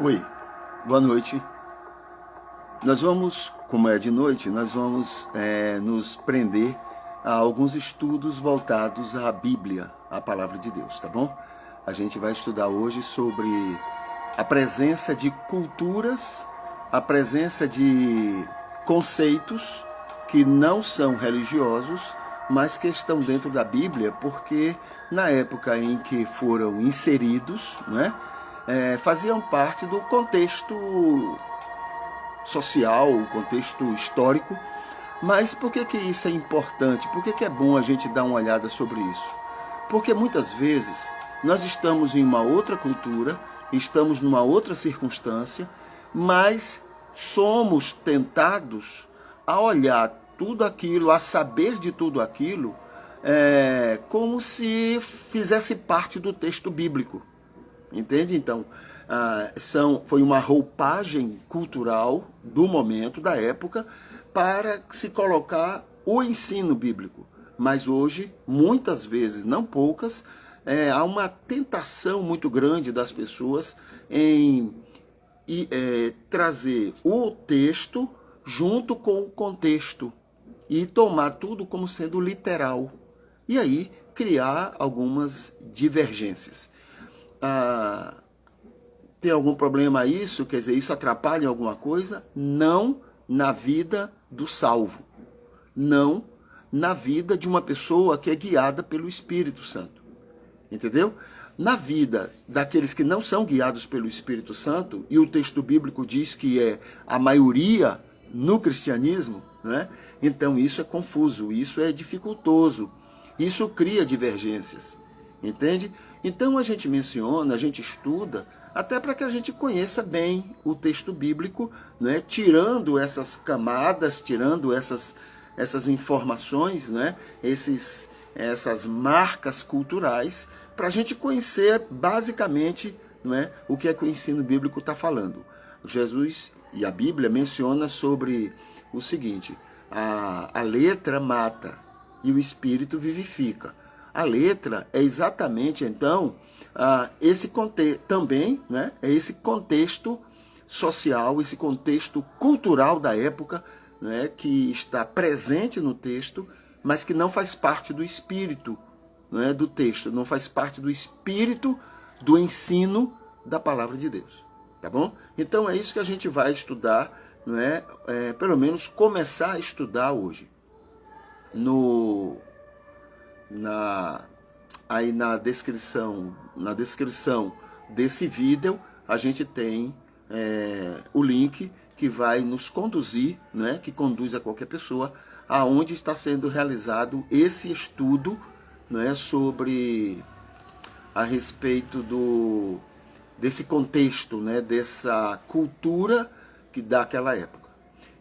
Oi, boa noite. Nós vamos, como é de noite, nós vamos nos prender a alguns estudos voltados à Bíblia, à Palavra de Deus, tá bom? A gente vai estudar hoje sobre a presença de culturas, a presença de conceitos que não são religiosos, mas que estão dentro da Bíblia, porque na época em que foram inseridos, né, faziam parte do contexto social, o contexto histórico. Mas por que isso é importante? Por que é bom a gente dar uma olhada sobre isso? Porque muitas vezes nós estamos em uma outra cultura, estamos numa outra circunstância, mas somos tentados a olhar tudo aquilo, a saber de tudo aquilo, como se fizesse parte do texto bíblico. Entende? Então, foi uma roupagem cultural do momento, da época, para se colocar o ensino bíblico. Mas hoje, muitas vezes, não poucas, há uma tentação muito grande das pessoas em trazer o texto junto com o contexto e tomar tudo como sendo literal. E aí criar algumas divergências. Tem algum problema isso? Quer dizer, isso atrapalha em alguma coisa? Não na vida do salvo. Não na vida de uma pessoa que é guiada pelo Espírito Santo. Entendeu? Na vida daqueles que não são guiados pelo Espírito Santo, e o texto bíblico diz que é a maioria no cristianismo, né? Então isso é confuso, isso é dificultoso, isso cria divergências. Entende? Então a gente menciona, a gente estuda, até para que a gente conheça bem o texto bíblico, né? Tirando essas camadas, tirando essas informações, né? Essas marcas culturais, para a gente conhecer basicamente, não é, o que o ensino bíblico está falando. Jesus e a Bíblia menciona sobre o seguinte: a letra mata e o espírito vivifica. A letra é exatamente, então, esse contexto também, né, é esse contexto social, esse contexto cultural da época, né, que está presente no texto, mas que não faz parte do espírito, né, do texto, não faz parte do espírito do ensino da palavra de Deus. Tá bom? Então é isso que a gente vai estudar, né, pelo menos começar a estudar hoje. Aí na descrição desse vídeo a gente tem o link que vai nos conduzir, né, que conduz a qualquer pessoa aonde está sendo realizado esse estudo, né, sobre a respeito desse contexto, né, dessa cultura que daquela época.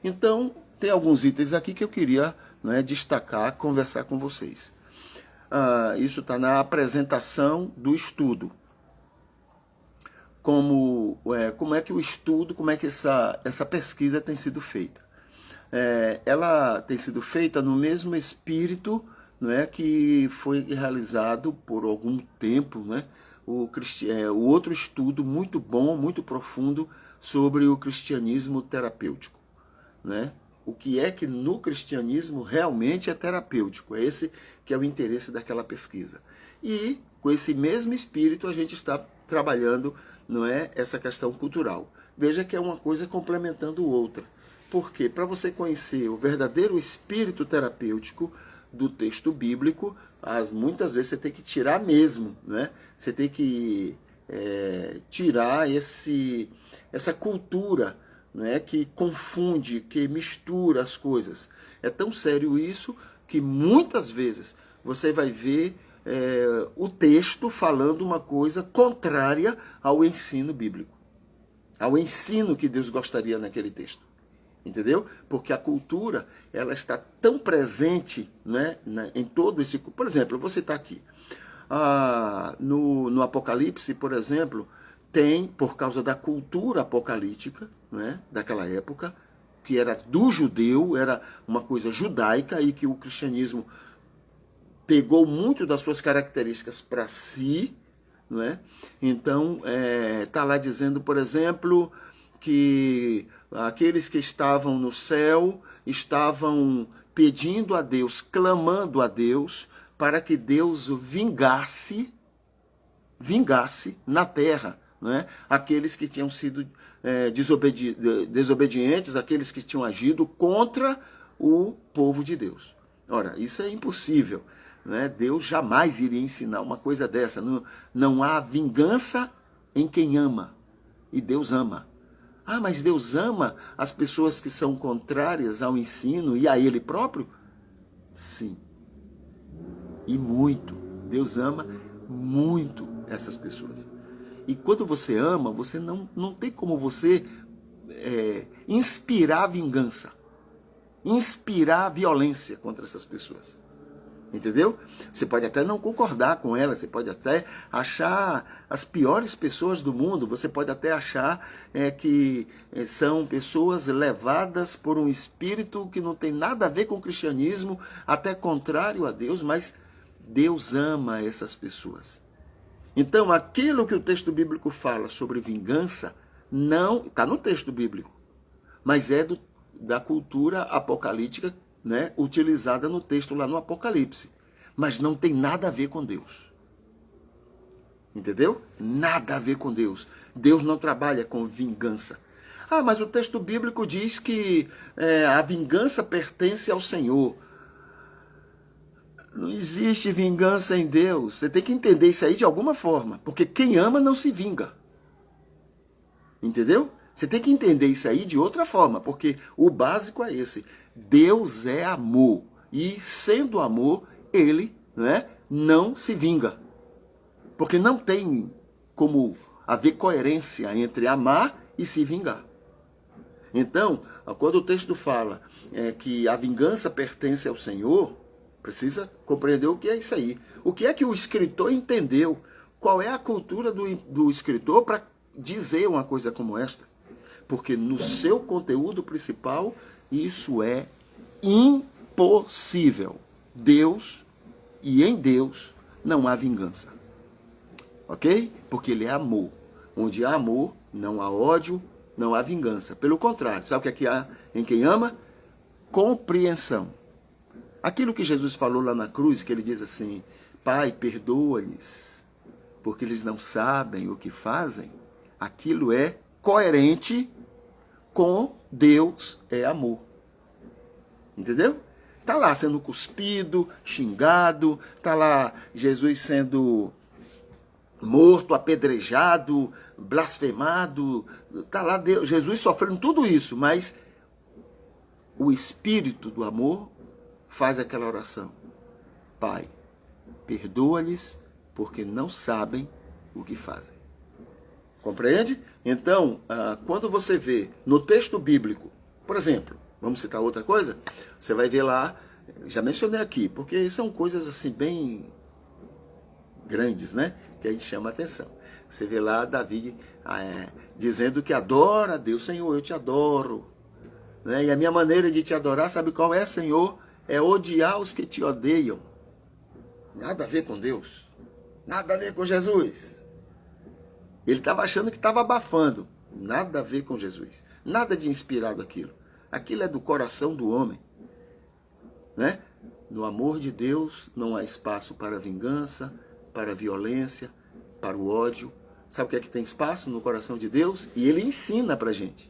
Então tem alguns itens aqui que eu queria, né, destacar, conversar com vocês. Isso está na apresentação do estudo. Como é que o estudo, como é que essa pesquisa tem sido feita? Ela tem sido feita no mesmo espírito, não é, que foi realizado por algum tempo, né, o outro estudo muito bom, muito profundo sobre o cristianismo terapêutico, né? O que é que no cristianismo realmente é terapêutico? É esse que é o interesse daquela pesquisa. E com esse mesmo espírito a gente está trabalhando, não é, essa questão cultural. Veja que é uma coisa complementando outra. Porque para você conhecer o verdadeiro espírito terapêutico do texto bíblico, muitas vezes você tem que tirar mesmo, né? Você tem que tirar essa cultura, né, que confunde, que mistura as coisas. É tão sério isso que muitas vezes você vai ver o texto falando uma coisa contrária ao ensino bíblico, ao ensino que Deus gostaria naquele texto. Entendeu? Porque a cultura ela está tão presente, né, em todo esse... Por exemplo, eu vou citar aqui. No Apocalipse, por exemplo, tem, por causa da cultura apocalíptica, né, daquela época, que era do judeu, era uma coisa judaica, e que o cristianismo pegou muito das suas características para si, não é? Então, está lá dizendo, por exemplo, que aqueles que estavam no céu estavam pedindo a Deus, clamando a Deus, para que Deus vingasse na terra, não é? Aqueles que tinham sido desobedientes, aqueles que tinham agido contra o povo de Deus. Ora, isso é impossível, né? Deus jamais iria ensinar uma coisa dessa. Não há vingança em quem ama, e Deus ama. Ah, mas Deus ama as pessoas que são contrárias ao ensino e a Ele próprio? Sim, e muito. Deus ama muito essas pessoas. E quando você ama, você não tem como você inspirar vingança, inspirar violência contra essas pessoas. Entendeu? Você pode até não concordar com elas, você pode até achar as piores pessoas do mundo, você pode até achar que são pessoas levadas por um espírito que não tem nada a ver com o cristianismo, até contrário a Deus, mas Deus ama essas pessoas. Então, aquilo que o texto bíblico fala sobre vingança, não está no texto bíblico, mas é da cultura apocalíptica, né, utilizada no texto lá no Apocalipse. Mas não tem nada a ver com Deus. Entendeu? Nada a ver com Deus. Deus não trabalha com vingança. Ah, mas o texto bíblico diz que a vingança pertence ao Senhor. Não existe vingança em Deus. Você tem que entender isso aí de alguma forma. Porque quem ama não se vinga. Entendeu? Você tem que entender isso aí de outra forma. Porque o básico é esse. Deus é amor. E sendo amor, Ele, né, não se vinga. Porque não tem como haver coerência entre amar e se vingar. Então, quando o texto fala que a vingança pertence ao Senhor, precisa compreender o que é isso aí. O que é que o escritor entendeu? Qual é a cultura do escritor para dizer uma coisa como esta? Porque no seu conteúdo principal, isso é impossível. Deus, e em Deus, não há vingança. Ok? Porque Ele é amor. Onde há amor, não há ódio, não há vingança. Pelo contrário, sabe o que é que há em quem ama? Compreensão. Aquilo que Jesus falou lá na cruz, que Ele diz assim, Pai, perdoa-lhes, porque eles não sabem o que fazem, aquilo é coerente com Deus é amor. Entendeu? Está lá sendo cuspido, xingado, está lá Jesus sendo morto, apedrejado, blasfemado, está lá Deus, Jesus sofrendo tudo isso, mas o Espírito do amor faz aquela oração. Pai, perdoa-lhes, porque não sabem o que fazem. Compreende? Então, quando você vê no texto bíblico, por exemplo, vamos citar outra coisa, você vai ver lá, já mencionei aqui, porque são coisas assim bem grandes, né? Que a gente chama a atenção. Você vê lá Davi dizendo que adora a Deus. Senhor, eu te adoro. Né? E a minha maneira de te adorar, sabe qual é, Senhor? É odiar os que te odeiam. Nada a ver com Deus. Nada a ver com Jesus. Ele estava achando que estava abafando. Nada a ver com Jesus. Nada de inspirado aquilo. Aquilo é do coração do homem. Né? No amor de Deus não há espaço para vingança, para violência, para o ódio. Sabe o que tem espaço no coração de Deus? E Ele ensina para a gente.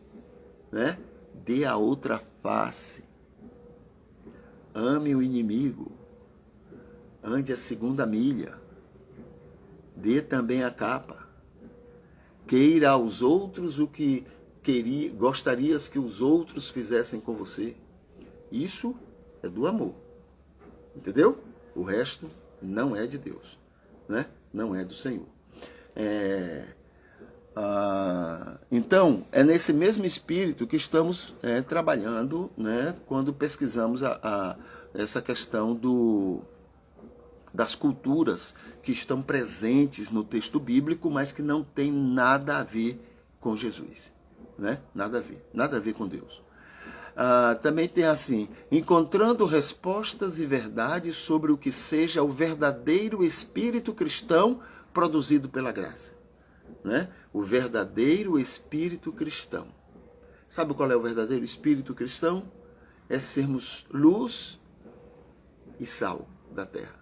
Né? Dê a outra face. Ame o inimigo. Ande a segunda milha. Dê também a capa. Queira aos outros o que gostarias que os outros fizessem com você. Isso é do amor. Entendeu? O resto não é de Deus. Né? Não é do Senhor. Então, é nesse mesmo espírito que estamos trabalhando, né, quando pesquisamos essa questão das culturas que estão presentes no texto bíblico, mas que não tem nada a ver com Jesus. Né? Nada a ver com Deus. Também tem assim, encontrando respostas e verdades sobre o que seja o verdadeiro espírito cristão produzido pela graça, né? O verdadeiro espírito cristão. Sabe qual é o verdadeiro espírito cristão? É sermos luz e sal da terra.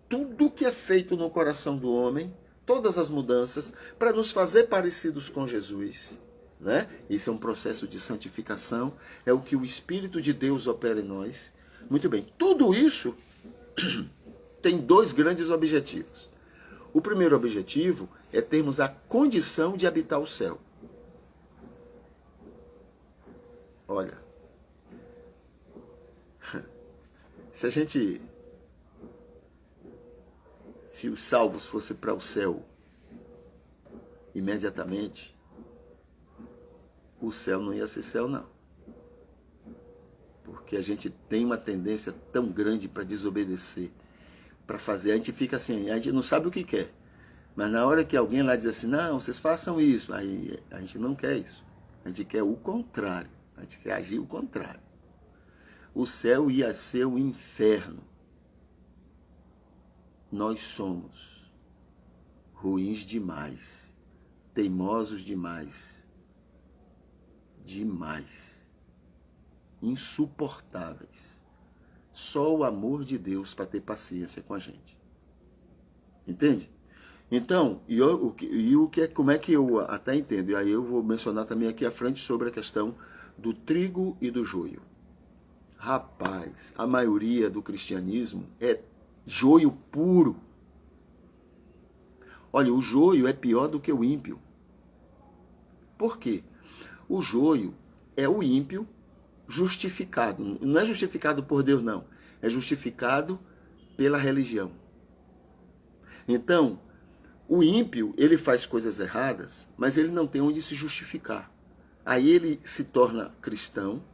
Tudo que é feito no coração do homem, todas as mudanças, para nos fazer parecidos com Jesus, né? Esse é um processo de santificação, é o que o Espírito de Deus opera em nós. Muito bem, tudo isso tem dois grandes objetivos. O primeiro objetivo é termos a condição de habitar o céu. Olha, se os salvos fossem para o céu imediatamente, o céu não ia ser céu, não. Porque a gente tem uma tendência tão grande para desobedecer, para fazer. A gente fica assim, a gente não sabe o que quer. Mas na hora que alguém lá diz assim, não, vocês façam isso, aí a gente não quer isso. A gente quer o contrário. A gente quer agir o contrário. O céu ia ser o inferno. Nós somos ruins demais, teimosos demais, insuportáveis. Só o amor de Deus para ter paciência com a gente. Entende? Então, como é que eu até entendo? E aí eu vou mencionar também aqui à frente sobre a questão do trigo e do joio. Rapaz, a maioria do cristianismo é joio puro. Olha, o joio é pior do que o ímpio. Por quê? O joio é o ímpio justificado. Não é justificado por Deus, não. É justificado pela religião. Então, o ímpio, ele faz coisas erradas, mas ele não tem onde se justificar. Aí ele se torna cristão.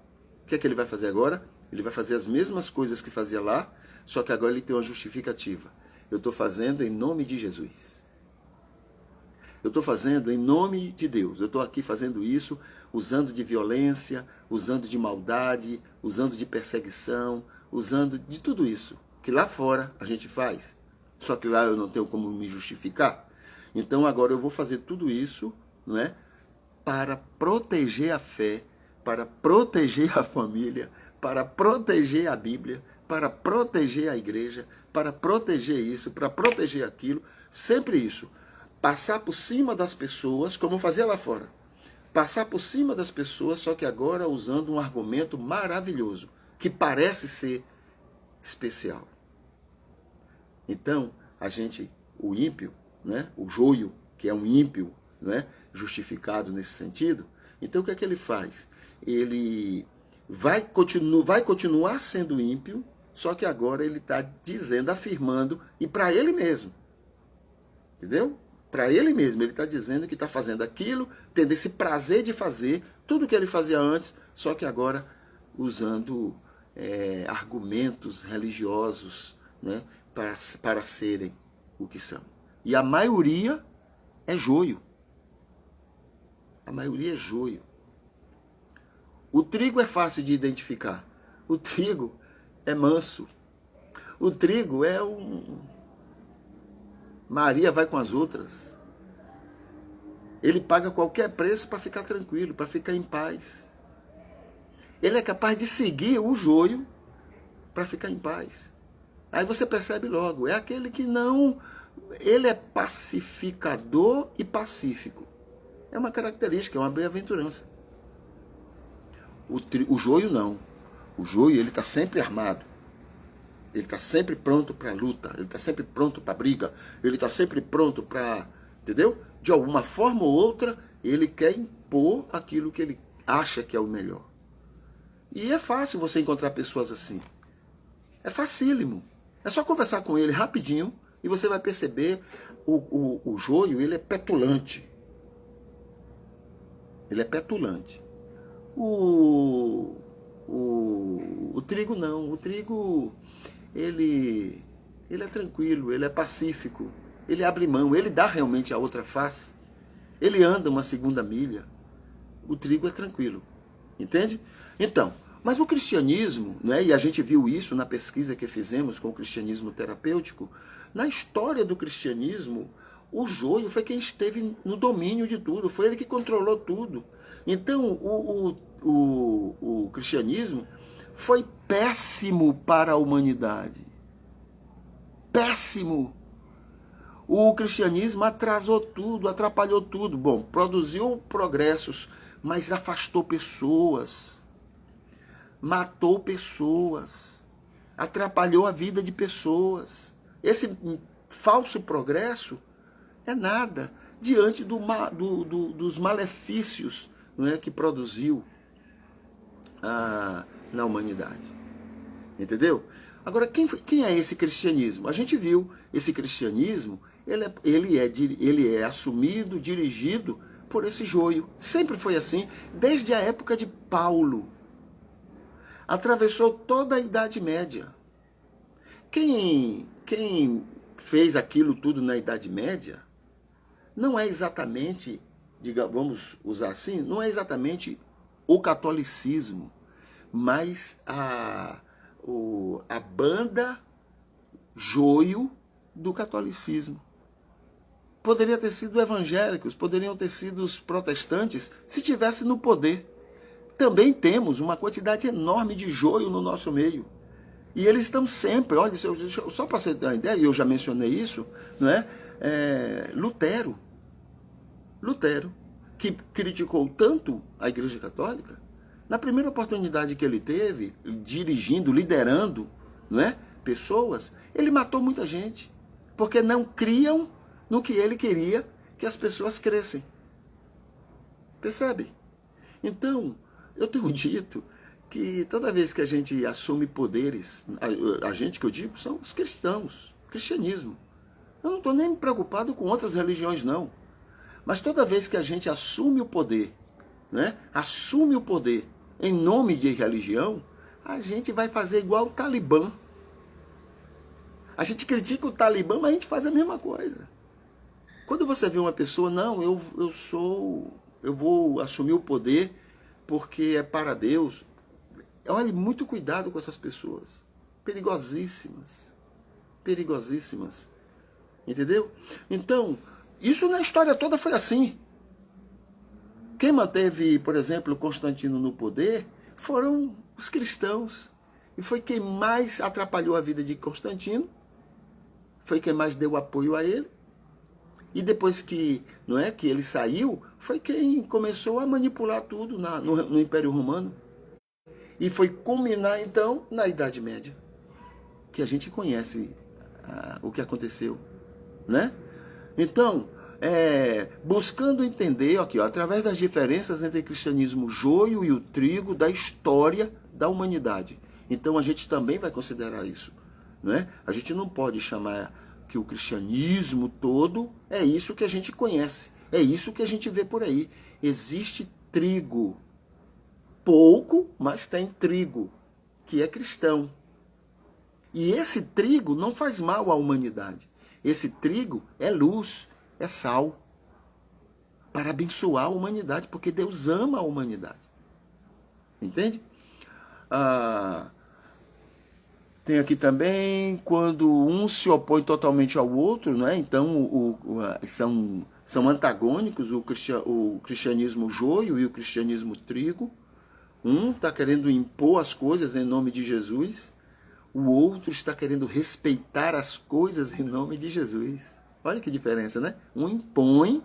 O que é que ele vai fazer agora? Ele vai fazer as mesmas coisas que fazia lá, só que agora ele tem uma justificativa. Eu estou fazendo em nome de Jesus. Eu estou fazendo em nome de Deus. Eu estou aqui fazendo isso usando de violência, usando de maldade, usando de perseguição, usando de tudo isso. Que lá fora a gente faz. Só que lá eu não tenho como me justificar. Então agora eu vou fazer tudo isso, não é? Para proteger a fé, para proteger a família, para proteger a Bíblia, para proteger a igreja, para proteger isso, para proteger aquilo. Sempre isso. Passar por cima das pessoas, como fazia lá fora. Passar por cima das pessoas, só que agora usando um argumento maravilhoso, que parece ser especial. Então, o ímpio, né, o joio, que é um ímpio, né, justificado nesse sentido, então o que é que ele faz? Ele vai continuar sendo ímpio, só que agora ele está dizendo, afirmando, e para ele mesmo. Entendeu? Para ele mesmo, ele está dizendo que está fazendo aquilo, tendo esse prazer de fazer tudo o que ele fazia antes, só que agora usando argumentos religiosos, né, para serem o que são. E a maioria é joio. A maioria é joio. O trigo é fácil de identificar. O trigo é manso. O trigo é Maria vai com as outras. Ele paga qualquer preço para ficar tranquilo, para ficar em paz. Ele é capaz de seguir o joio para ficar em paz. Aí você percebe logo, é aquele que não... Ele é pacificador e pacífico. É uma característica, é uma bem-aventurança. O joio não. O joio, ele está sempre armado. Ele está sempre pronto para a luta. Ele está sempre pronto para a briga. Ele está sempre pronto para... Entendeu? De alguma forma ou outra, ele quer impor aquilo que ele acha que é o melhor. E é fácil você encontrar pessoas assim. É facílimo. É só conversar com ele rapidinho e você vai perceber o joio, ele é petulante. Ele é petulante. O trigo não. O trigo, ele é tranquilo, ele é pacífico. Ele abre mão, ele dá realmente a outra face. Ele anda uma segunda milha. O trigo é tranquilo. Entende? Então, Mas o cristianismo, né, e a gente viu isso na pesquisa que fizemos com o cristianismo terapêutico, na história do cristianismo, o joio foi quem esteve no domínio de tudo, foi ele que controlou tudo. Então, o cristianismo foi péssimo para a humanidade. Péssimo. O cristianismo atrasou tudo, atrapalhou tudo. Bom, produziu progressos, mas afastou pessoas, matou pessoas, atrapalhou a vida de pessoas. Esse falso progresso é nada diante dos malefícios, não é, que produziu na humanidade. Entendeu? Agora, quem é esse cristianismo? A gente viu, esse cristianismo, ele é assumido, dirigido por esse joio. Sempre foi assim, desde a época de Paulo. Atravessou toda a Idade Média. Quem fez aquilo tudo na Idade Média não é exatamente, vamos usar assim, não é exatamente o catolicismo, mas a banda joio do catolicismo. Poderia ter sido evangélicos, poderiam ter sido os protestantes, se tivesse no poder. Também temos uma quantidade enorme de joio no nosso meio. E eles estão sempre, olha, só para você ter uma ideia, e eu já mencionei isso, não é? Lutero, que criticou tanto a Igreja Católica, na primeira oportunidade que ele teve, dirigindo, liderando, não é, pessoas, ele matou muita gente, porque não criam no que ele queria que as pessoas crescem. Percebe? Então, eu tenho dito que toda vez que a gente assume poderes, a gente que eu digo são os cristãos, o cristianismo. Eu não estou nem preocupado com outras religiões, não. Mas toda vez que a gente assume o poder, né, assume o poder em nome de religião, a gente vai fazer igual o Talibã. A gente critica o Talibã, mas a gente faz a mesma coisa. Quando você vê uma pessoa, não, eu vou assumir o poder porque é para Deus. Olhe, muito cuidado com essas pessoas. Perigosíssimas. Perigosíssimas. Entendeu? Então, isso na história toda foi assim. Quem manteve, por exemplo, Constantino no poder foram os cristãos. E foi quem mais atrapalhou a vida de Constantino. Foi quem mais deu apoio a ele. E depois que, não é, que ele saiu, foi quem começou a manipular tudo no Império Romano. E foi culminar, então, na Idade Média. Que a gente conhece o que aconteceu. Né? Então, buscando entender, aqui, através das diferenças entre o cristianismo joio e o trigo da história da humanidade. Então, a gente também vai considerar isso. Né? A gente não pode chamar que o cristianismo todo é isso que a gente conhece. É isso que a gente vê por aí. Existe trigo. Pouco, mas tem trigo, que é cristão. E esse trigo não faz mal à humanidade. Esse trigo é luz, é sal, para abençoar a humanidade, porque Deus ama a humanidade. Entende? Tem aqui também, quando um se opõe totalmente ao outro, né? Então são antagônicos o cristianismo joio e o cristianismo trigo. Um está querendo impor as coisas em nome de Jesus, o outro está querendo respeitar as coisas em nome de Jesus. Olha que diferença, né? Um impõe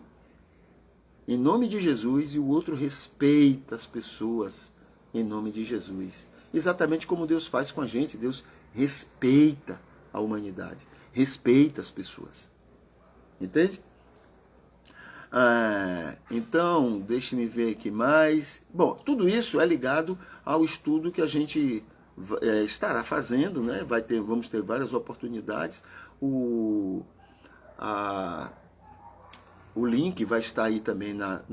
em nome de Jesus e o outro respeita as pessoas em nome de Jesus. Exatamente como Deus faz com a gente. Deus respeita a humanidade, respeita as pessoas. Entende? Então, deixe-me ver aqui mais. Bom, tudo isso é ligado ao estudo que a gente estará fazendo, né? Vamos ter várias oportunidades. O link vai estar aí também na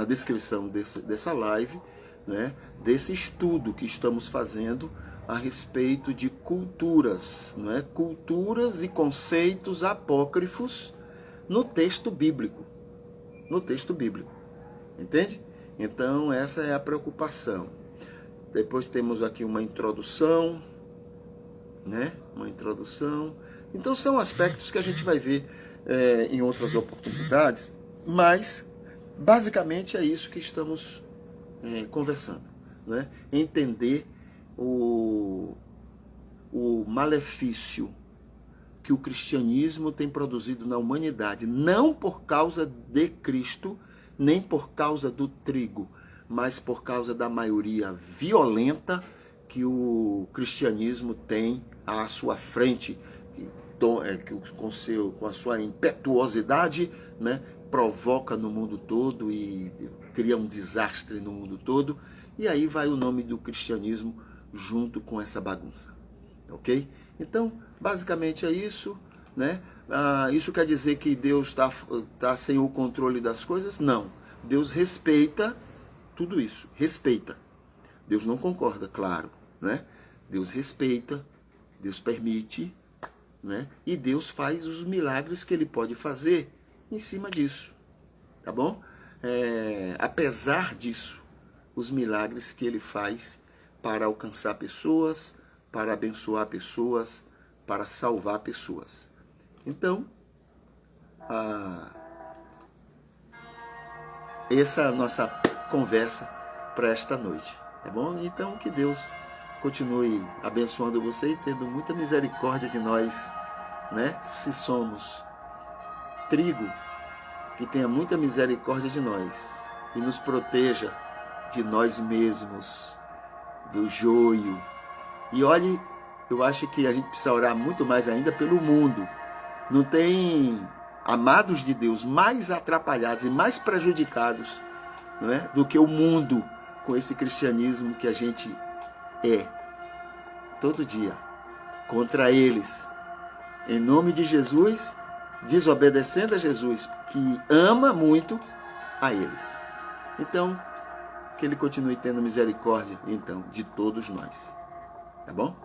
descrição dessa live, né? Desse estudo que estamos fazendo a respeito de culturas, não é? Culturas e conceitos apócrifos no texto bíblico. No texto bíblico. Entende? Então, essa é a preocupação. Depois temos aqui uma introdução, né? Uma introdução. Então são aspectos que a gente vai ver em outras oportunidades, mas basicamente é isso que estamos conversando, né? Entender o malefício que o cristianismo tem produzido na humanidade, não por causa de Cristo, nem por causa do trigo, mas por causa da maioria violenta que o cristianismo tem à sua frente, que com a sua impetuosidade, né, provoca no mundo todo e cria um desastre no mundo todo, e aí vai o nome do cristianismo junto com essa bagunça, ok? Então, basicamente é isso, né? Isso quer dizer que Deus tá sem o controle das coisas? Não. Deus respeita tudo isso, respeita. Deus não concorda, claro, né? Deus respeita, Deus permite, né? E Deus faz os milagres que Ele pode fazer em cima disso, tá bom? Apesar disso, os milagres que Ele faz para alcançar pessoas, para abençoar pessoas, para salvar pessoas. Então, essa é a nossa conversa para esta noite, tá bom? Então, que Deus continue abençoando você e tendo muita misericórdia de nós, né? Se somos trigo, que tenha muita misericórdia de nós e nos proteja de nós mesmos, do joio. E olhe, eu acho que a gente precisa orar muito mais ainda pelo mundo. Não tem amados de Deus mais atrapalhados e mais prejudicados, não é, do que o mundo com esse cristianismo que a gente todo dia contra eles. Em nome de Jesus, desobedecendo a Jesus, que ama muito a eles. Então, que Ele continue tendo misericórdia, então, de todos nós. Tá bom?